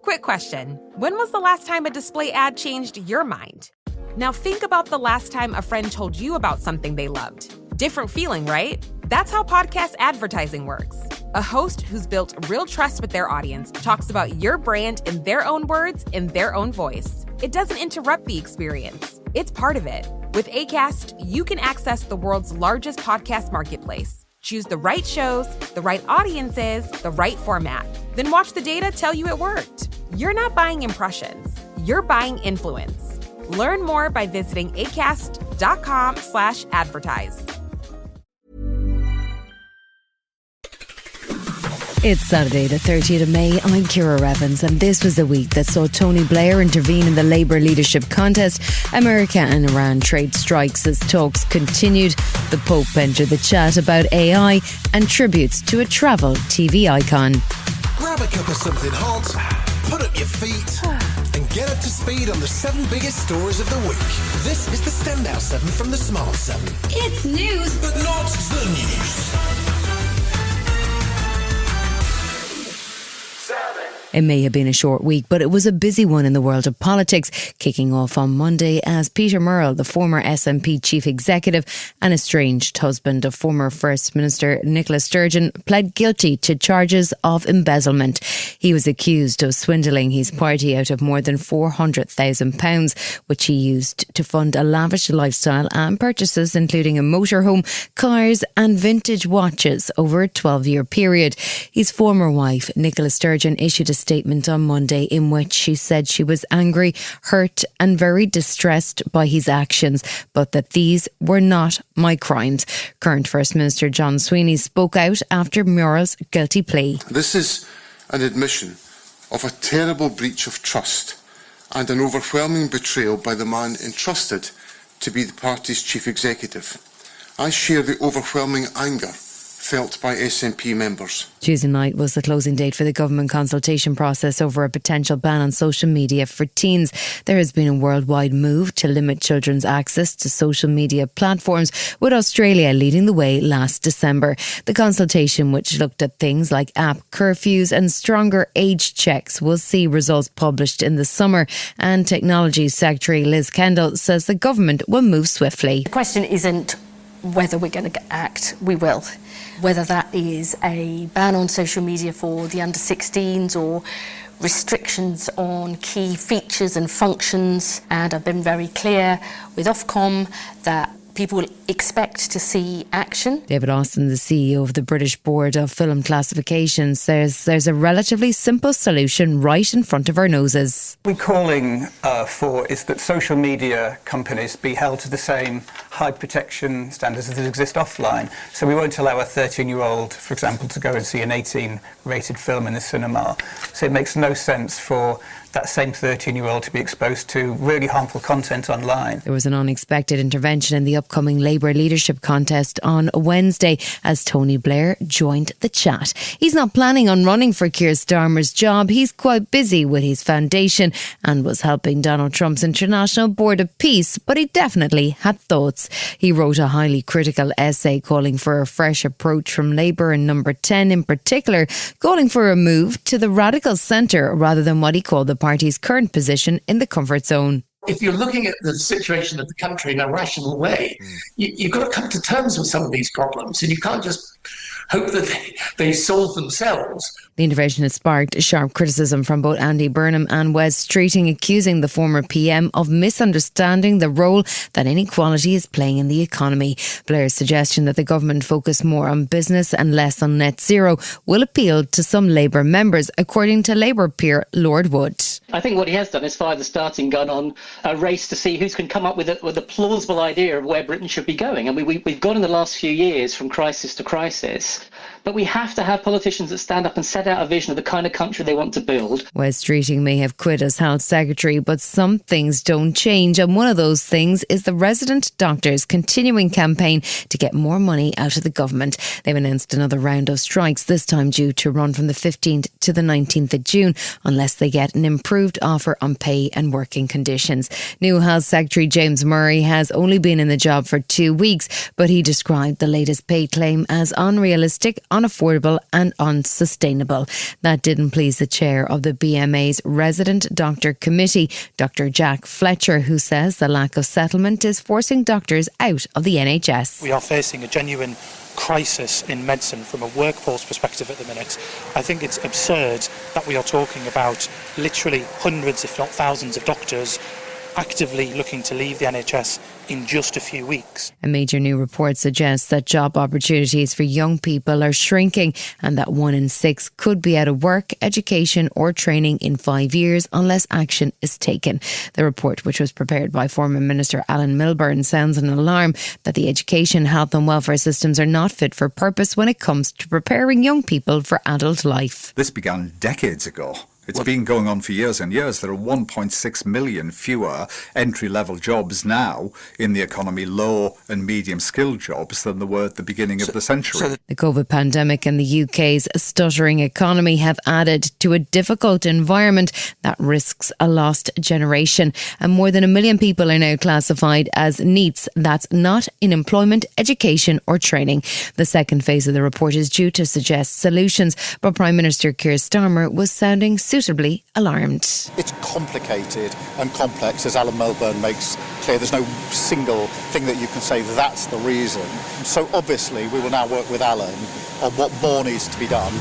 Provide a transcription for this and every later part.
Quick question. When was the last time a display ad changed your mind? Now think about the last time a friend told you about something they loved. Different feeling, right? That's how podcast advertising works. A host who's built real trust with their audience talks about your brand in their own words, in their own voice. It doesn't interrupt the experience. It's part of it. With Acast, you can access the world's largest podcast marketplace. Choose the right shows, the right audiences, the right format. Then watch the data tell you it worked. You're not buying impressions. You're buying influence. Learn more by visiting acast.com/advertise. It's Saturday, the 30th of May. I'm Ciara Evans, and this was the week that saw Tony Blair intervene in the Labour leadership contest. America and Iran trade strikes as talks continued. The Pope entered the chat about AI and tributes to a travel TV icon. Grab a cup of something hot, put up your feet, and get up to speed on the 7 biggest stories of the week. This is the Standout 7 from the Smart 7. It's news, but not the news. It may have been a short week, but it was a busy one in the world of politics, kicking off on Monday as Peter Murrell, the former SNP chief executive and estranged husband of former First Minister Nicola Sturgeon, pled guilty to charges of embezzlement. He was accused of swindling his party out of more than £400,000, which he used to fund a lavish lifestyle and purchases, including a motorhome, cars and vintage watches over a 12-year period. His former wife, Nicola Sturgeon, issued a statement on Monday in which she said she was angry, hurt and very distressed by his actions, but that these were not my crimes. Current First Minister John Sweeney spoke out after Murrell's guilty plea. This is an admission of a terrible breach of trust and an overwhelming betrayal by the man entrusted to be the party's chief executive. I share the overwhelming anger felt by SNP members. Tuesday night was the closing date for the government consultation process over a potential ban on social media for teens. There has been a worldwide move to limit children's access to social media platforms, with Australia leading the way last December. The consultation, which looked at things like app curfews and stronger age checks, will see results published in the summer, and Technology Secretary Liz Kendall says the government will move swiftly. The question isn't whether we're going to act, we will. Whether that is a ban on social media for the under 16s or restrictions on key features and functions. And I've been very clear with Ofcom that people will expect to see action. David Austin, the CEO of the British Board of Film Classification, says there's a relatively simple solution right in front of our noses. What we're calling for is that social media companies be held to the same high protection standards that exist offline. So we won't allow a 13-year-old, for example, to go and see an 18-rated film in the cinema. So it makes no sense for that same 13-year-old to be exposed to really harmful content online. There was an unexpected intervention in the upcoming Labour leadership contest on Wednesday as Tony Blair joined the chat. He's not planning on running for Keir Starmer's job. He's quite busy with his foundation and was helping Donald Trump's International Board of Peace, but he definitely had thoughts. He wrote a highly critical essay calling for a fresh approach from Labour, and Number 10 in particular calling for a move to the radical centre rather than what he called the party's current position in the comfort zone. If you're looking at the situation of the country in a rational way, you've got to come to terms with some of these problems, and you can't just hope that they solve themselves. The intervention has sparked sharp criticism from both Andy Burnham and Wes Streeting, accusing the former PM of misunderstanding the role that inequality is playing in the economy. Blair's suggestion that the government focus more on business and less on net zero will appeal to some Labour members, according to Labour peer Lord Wood. I think what he has done is fire the starting gun on a race to see who can come up with a plausible idea of where Britain should be going. And we've gone in the last few years from crisis to crisis. But we have to have politicians that stand up and set out a vision of the kind of country they want to build. Wes Streeting may have quit as health secretary, but some things don't change. And one of those things is the resident doctors' continuing campaign to get more money out of the government. They've announced another round of strikes, this time due to run from the 15th to the 19th of June, unless they get an improved offer on pay and working conditions. New Health Secretary James Murray has only been in the job for 2 weeks, but he described the latest pay claim as unrealistic, unaffordable and unsustainable. That didn't please the chair of the BMA's Resident Doctor Committee, Dr. Jack Fletcher, who says the lack of settlement is forcing doctors out of the NHS. We are facing a genuine crisis in medicine from a workforce perspective at the minute. I think it's absurd that we are talking about literally hundreds, if not thousands, of doctors actively looking to leave the NHS in just a few weeks. A major new report suggests that job opportunities for young people are shrinking and that 1 in 6 could be out of work, education or training in 5 years unless action is taken. The report, which was prepared by former Minister Alan Milburn, sounds an alarm that the education, health and welfare systems are not fit for purpose when it comes to preparing young people for adult life. This began decades ago. It's been going on for years and years. There are 1.6 million fewer entry-level jobs now in the economy, low and medium-skilled jobs, than there were at the beginning of the century. The COVID pandemic and the UK's stuttering economy have added to a difficult environment that risks a lost generation. And more than 1 million people are now classified as NEETs. That's not in employment, education or training. The second phase of the report is due to suggest solutions, but Prime Minister Keir Starmer was sounding suitably alarmed. It's complicated and complex, as Alan Milburn makes clear. There's no single thing that you can say that's the reason. So obviously we will now work with Alan on what more needs to be done.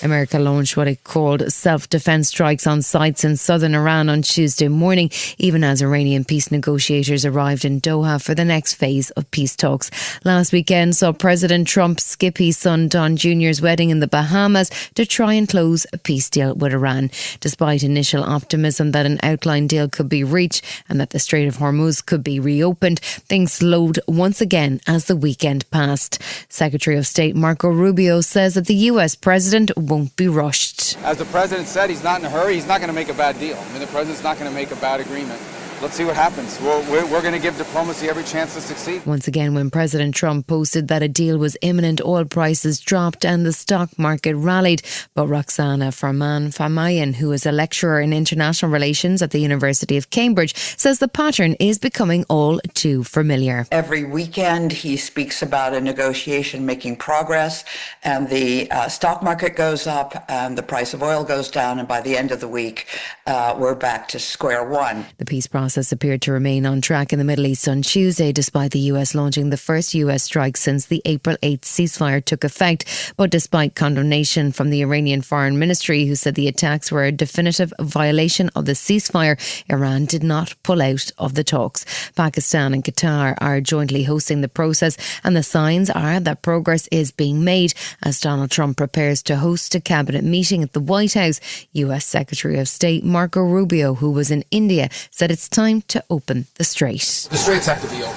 America launched what it called self-defense strikes on sites in southern Iran on Tuesday morning, even as Iranian peace negotiators arrived in Doha for the next phase of peace talks. Last weekend saw President Trump skip his son Don Jr.'s wedding in the Bahamas to try and close a peace deal with Iran. Despite initial optimism that an outline deal could be reached and that the Strait of Hormuz could be reopened, things slowed once again as the weekend passed. Secretary of State Marco Rubio says that the US president won't be rushed. As the president said, he's not in a hurry. He's not going to make a bad deal. I mean, the president's not going to make a bad agreement. Let's see what happens. We're going to give diplomacy every chance to succeed. Once again, when President Trump posted that a deal was imminent, oil prices dropped and the stock market rallied. But Roxana Farman-Famayan, who is a lecturer in international relations at the University of Cambridge, says the pattern is becoming all too familiar. Every weekend he speaks about a negotiation making progress and the stock market goes up and the price of oil goes down, and by the end of the week we're back to square one. The peace process appeared to remain on track in the Middle East on Tuesday, despite the US launching the first US strike since the April 8th ceasefire took effect. But despite condemnation from the Iranian Foreign Ministry, who said the attacks were a definitive violation of the ceasefire, Iran did not pull out of the talks. Pakistan and Qatar are jointly hosting the process, and the signs are that progress is being made as Donald Trump prepares to host a cabinet meeting at the White House. US Secretary of State Marco Rubio, who was in India, said it's time to open the strait. The straits have to be open.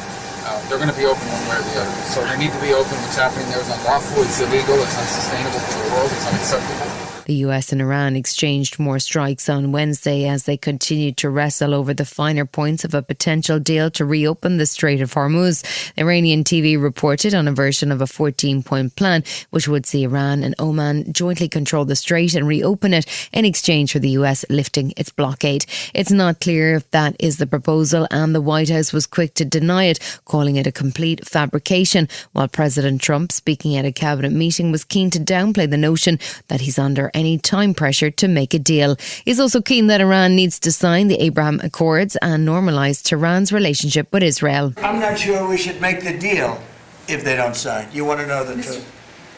They're going to be open one way or the other. So they need to be open. What's happening there is unlawful, it's illegal, it's unsustainable for the world, it's unacceptable. The US and Iran exchanged more strikes on Wednesday as they continued to wrestle over the finer points of a potential deal to reopen the Strait of Hormuz. Iranian TV reported on a version of a 14-point plan which would see Iran and Oman jointly control the strait and reopen it in exchange for the US lifting its blockade. It's not clear if that is the proposal, and the White House was quick to deny it, calling it a complete fabrication, while President Trump, speaking at a cabinet meeting, was keen to downplay the notion that he's under any time pressure to make a deal. He's also keen that Iran needs to sign the Abraham Accords and normalise Tehran's relationship with Israel. I'm not sure we should make the deal if they don't sign. You want to know the truth?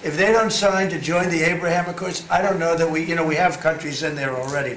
If they don't sign to join the Abraham Accords, I don't know that we have countries in there already.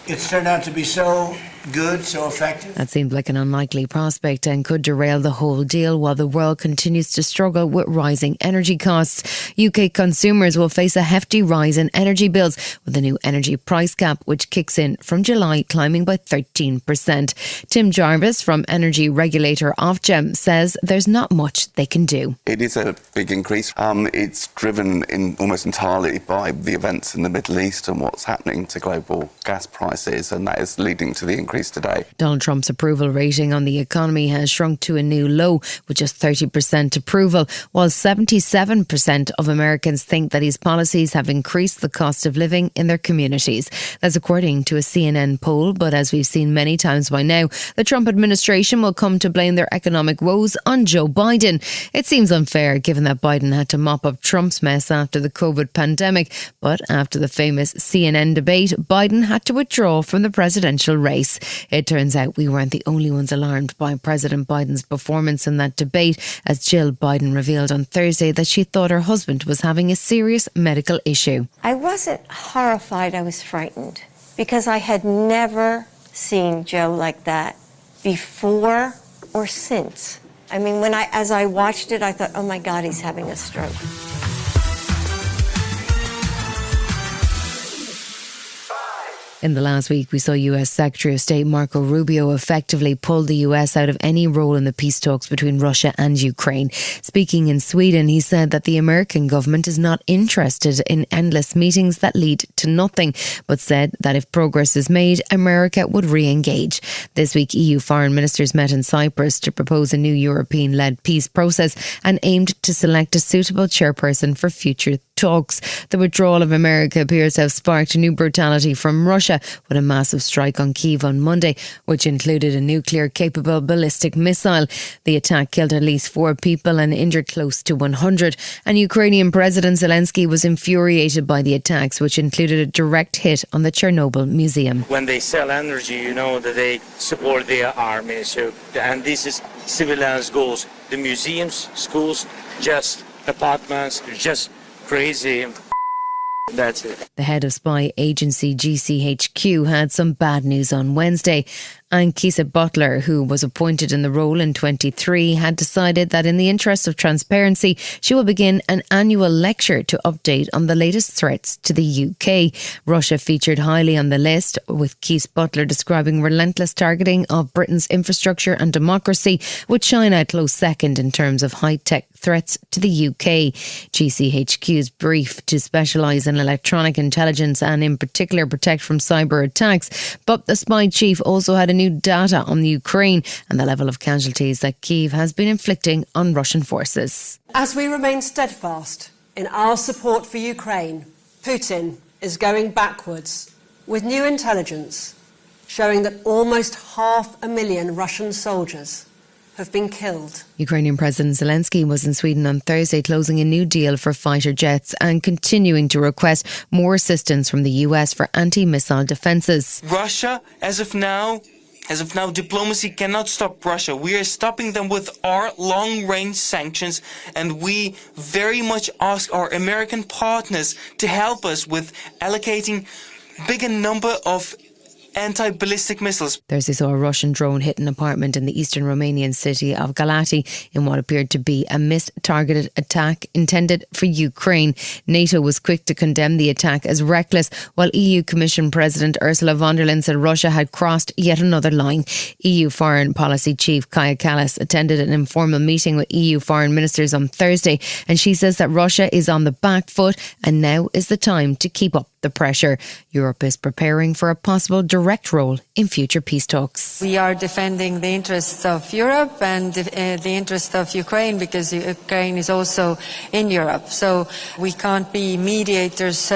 It's turned out to be so good, so effective. That seemed like an unlikely prospect and could derail the whole deal while the world continues to struggle with rising energy costs. UK consumers will face a hefty rise in energy bills with the new energy price cap, which kicks in from July, climbing by 13%. Tim Jarvis from energy regulator Ofgem says there's not much they can do. It is a big increase. It's driven almost entirely by the events in the Middle East and what's happening to global gas prices, and that is leading to the increase increase today. Donald Trump's approval rating on the economy has shrunk to a new low, with just 30% approval, while 77% of Americans think that his policies have increased the cost of living in their communities. That's according to a CNN poll, but as we've seen many times by now, the Trump administration will come to blame their economic woes on Joe Biden. It seems unfair given that Biden had to mop up Trump's mess after the COVID pandemic, but after the famous CNN debate, Biden had to withdraw from the presidential race. It turns out we weren't the only ones alarmed by President Biden's performance in that debate, as Jill Biden revealed on Thursday that she thought her husband was having a serious medical issue. I wasn't horrified, I was frightened, because I had never seen Joe like that before or since. I mean, as I watched it, I thought, oh my God, he's having a stroke. In the last week, we saw US Secretary of State Marco Rubio effectively pull the US out of any role in the peace talks between Russia and Ukraine. Speaking in Sweden, he said that the American government is not interested in endless meetings that lead to nothing, but said that if progress is made, America would re-engage. This week, EU foreign ministers met in Cyprus to propose a new European-led peace process and aimed to select a suitable chairperson for future talks. The withdrawal of America appears to have sparked new brutality from Russia, with a massive strike on Kyiv on Monday, which included a nuclear-capable ballistic missile. The attack killed at least 4 people and injured close to 100. And Ukrainian President Zelensky was infuriated by the attacks, which included a direct hit on the Chernobyl Museum. When they sell energy, you know that they support their army. And this is civilians' goals. The museums, schools, just apartments, just crazy. That's it. The head of spy agency GCHQ had some bad news on Wednesday. Ankisa Butler, who was appointed in the role in 23, had decided that in the interest of transparency, she will begin an annual lecture to update on the latest threats to the UK. Russia featured highly on the list, with Keith Butler describing relentless targeting of Britain's infrastructure and democracy, with China a close second in terms of high-tech threats to the UK. GCHQ's brief to specialise in electronic intelligence and in particular protect from cyber attacks, but the spy chief also had a new data on the Ukraine and the level of casualties that Kyiv has been inflicting on Russian forces. As we remain steadfast in our support for Ukraine, Putin is going backwards, with new intelligence showing that almost 500,000 Russian soldiers have been killed. Ukrainian President Zelensky was in Sweden on Thursday, closing a new deal for fighter jets and continuing to request more assistance from the US for anti-missile defences. Russia, as of now, diplomacy cannot stop Russia. We are stopping them with our long-range sanctions, and we very much ask our American partners to help us with allocating bigger number of anti-ballistic missiles. Thursday saw a Russian drone hit an apartment in the eastern Romanian city of Galati in what appeared to be a missed-targeted attack intended for Ukraine. NATO was quick to condemn the attack as reckless, while EU Commission President Ursula von der Leyen said Russia had crossed yet another line. EU Foreign Policy Chief Kaja Kallas attended an informal meeting with EU foreign ministers on Thursday, and she says that Russia is on the back foot and now is the time to keep up the pressure. Europe is preparing for a possible direct role in future peace talks. We are defending the interests of Europe and the interest of Ukraine, because Ukraine is also in Europe. So we can't be mediators,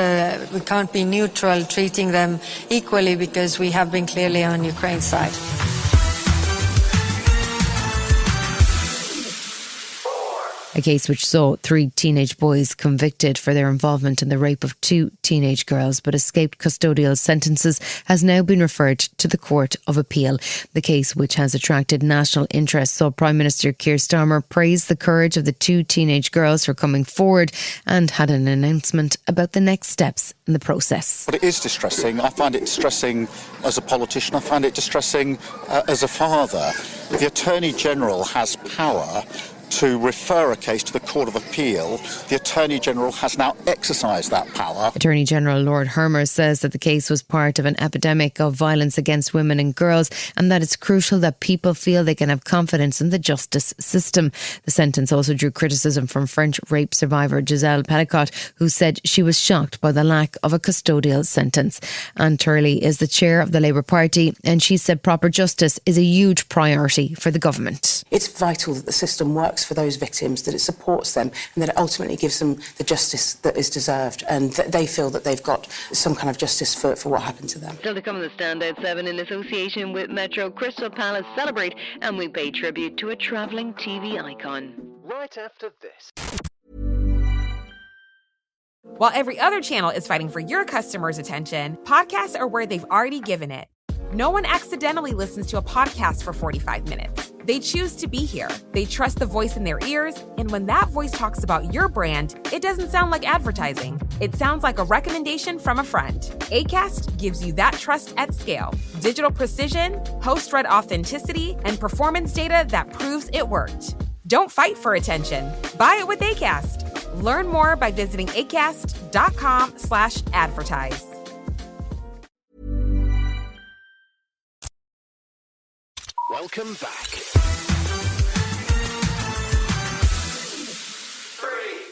we can't be neutral, treating them equally, because we have been clearly on Ukraine's side. A case which saw 3 teenage boys convicted for their involvement in the rape of 2 teenage girls but escaped custodial sentences has now been referred to the Court of Appeal. The case, which has attracted national interest, saw Prime Minister Keir Starmer praise the courage of the 2 teenage girls for coming forward and had an announcement about the next steps in the process. But it is distressing. I find it distressing as a politician. I find it distressing as a father. The Attorney General has power to refer a case to the Court of Appeal, the Attorney General has now exercised that power. Attorney General Lord Hermer says that the case was part of an epidemic of violence against women and girls, and that it's crucial that people feel they can have confidence in the justice system. The sentence also drew criticism from French rape survivor Giselle Petitcott, who said she was shocked by the lack of a custodial sentence. Anne Turley is the chair of the Labour Party, and she said proper justice is a huge priority for the government. It's vital that the system works for those victims, that it supports them, and that it ultimately gives them the justice that is deserved, and that they feel that they've got some kind of justice for what happened to them. Still to come in the Standout 7 in association with Metro, Crystal Palace celebrate, and we pay tribute to a travelling TV icon. Right after this. While every other channel is fighting for your customers' attention, podcasts are where they've already given it. No one accidentally listens to a podcast for 45 minutes. They choose to be here. They trust the voice in their ears, and when that voice talks about your brand, it doesn't sound like advertising. It sounds like a recommendation from a friend. Acast gives you that trust at scale. Digital precision, host-read authenticity, and performance data that proves it worked. Don't fight for attention. Buy it with Acast. Learn more by visiting acast.com/advertise. Welcome back.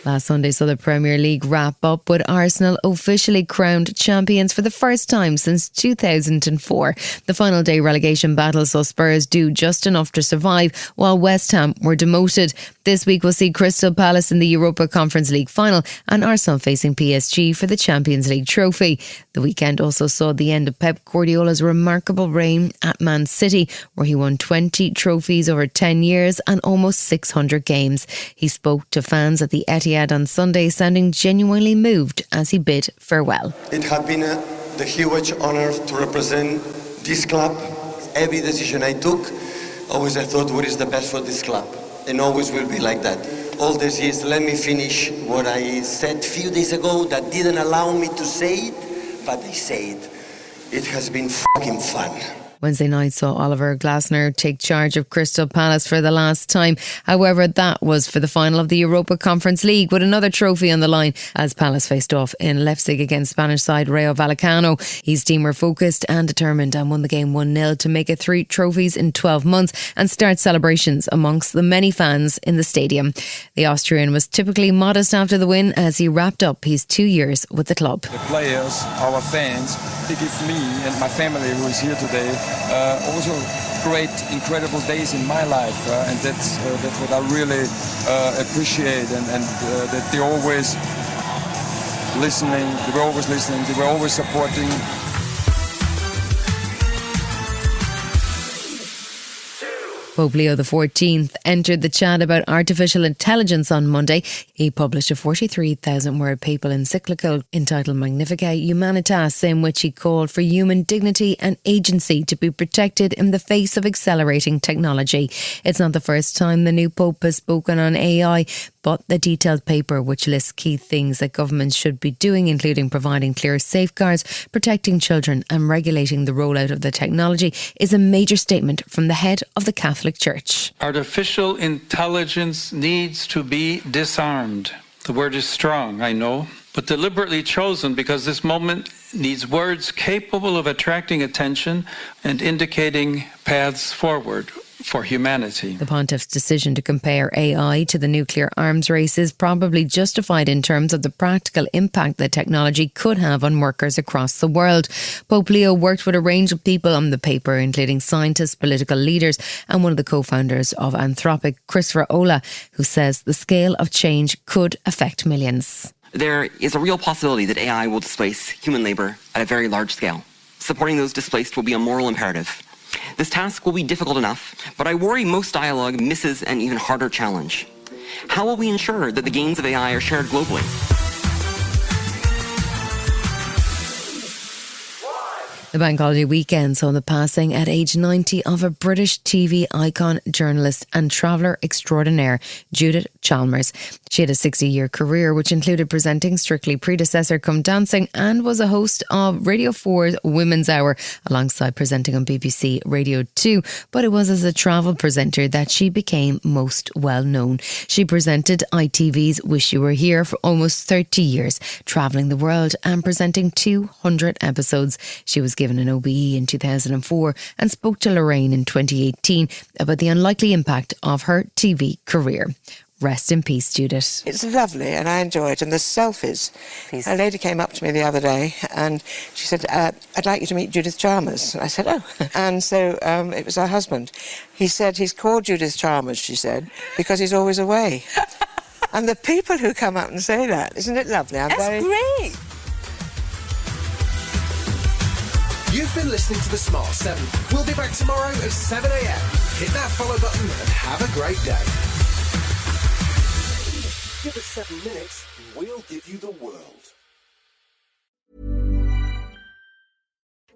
Last Sunday saw the Premier League wrap up with Arsenal officially crowned champions for the first time since 2004. The final day relegation battle saw Spurs do just enough to survive, while West Ham were demoted. This week we'll see Crystal Palace in the Europa Conference League final and Arsenal facing PSG for the Champions League trophy. The weekend also saw the end of Pep Guardiola's remarkable reign at Man City, where he won 20 trophies over 10 years and almost 600 games. He spoke to fans at the Etihad on Sunday, sounding genuinely moved as he bid farewell. It had been a huge honour to represent this club. Every decision I took, always I thought what is the best for this club, and always will be like that. All these years, let me finish what I said a few days ago that didn't allow me to say it, but I say it. It has been fucking fun. Wednesday night saw Oliver Glasner take charge of Crystal Palace for the last time. However, that was for the final of the Europa Conference League, with another trophy on the line as Palace faced off in Leipzig against Spanish side Rayo Vallecano. His team were focused and determined and won the game 1-0 to make it 3 trophies in 12 months and start celebrations amongst the many fans in the stadium. The Austrian was typically modest after the win as he wrapped up his 2 years with the club. The players, our fans, they give me and my family who is here today also great, incredible days in my life, and that's what I really appreciate, and that they're always listening, they were always supporting. Pope Leo XIV entered the chat about artificial intelligence on Monday. He published a 43,000-word papal encyclical entitled Magnificat Humanitas, in which he called for human dignity and agency to be protected in the face of accelerating technology. It's not the first time the new Pope has spoken on AI, but the detailed paper, which lists key things that governments should be doing, including providing clear safeguards, protecting children and regulating the rollout of the technology, is a major statement from the head of the Catholic Church. Artificial intelligence needs to be disarmed. The word is strong, I know, but deliberately chosen because this moment needs words capable of attracting attention and indicating paths forward for humanity. The Pontiff's decision to compare AI to the nuclear arms race is probably justified in terms of the practical impact that technology could have on workers across the world. Pope Leo worked with a range of people on the paper, including scientists, political leaders, and one of the co-founders of Anthropic, Christopher Olah, who says the scale of change could affect millions. There is a real possibility that AI will displace human labor at a very large scale. Supporting those displaced will be a moral imperative. This task will be difficult enough, but I worry most dialogue misses an even harder challenge. How will we ensure that the gains of AI are shared globally? The bank holiday weekend saw the passing at age 90 of a British TV icon, journalist and traveller extraordinaire, Judith Chalmers. She had a 60-year career which included presenting Strictly Predecessor Come Dancing and was a host of Radio 4's Women's Hour alongside presenting on BBC Radio 2. But it was as a travel presenter that she became most well known. She presented ITV's Wish You Were Here for almost 30 years, travelling the world and presenting 200 episodes. She was given an OBE in 2004 and spoke to Lorraine in 2018 about the unlikely impact of her TV career. Rest in peace, Judith. It's lovely and I enjoy it. And the selfies. A lady came up to me the other day and she said, I'd like you to meet Judith Chalmers. And I said, oh. And so it was her husband. He said he's called Judith Chalmers, she said, because he's always away. And the people who come up and say that, isn't it lovely? That's great. You've been listening to The Smart 7. We'll be back tomorrow at 7 a.m. Hit that follow button and have a great day. Give us 7 minutes and we'll give you the world.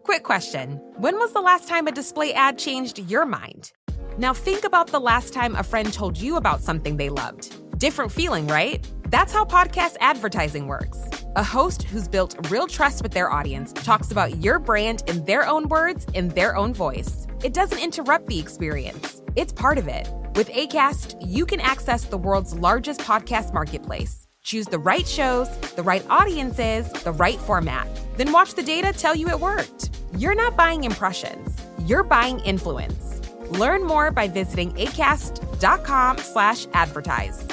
Quick question. When was the last time a display ad changed your mind? Now think about the last time a friend told you about something they loved. Different feeling, right? That's how podcast advertising works. A host who's built real trust with their audience talks about your brand in their own words, in their own voice. It doesn't interrupt the experience. It's part of it. With Acast, you can access the world's largest podcast marketplace. Choose the right shows, the right audiences, the right format. Then watch the data tell you it worked. You're not buying impressions. You're buying influence. Learn more by visiting acast.com/advertise.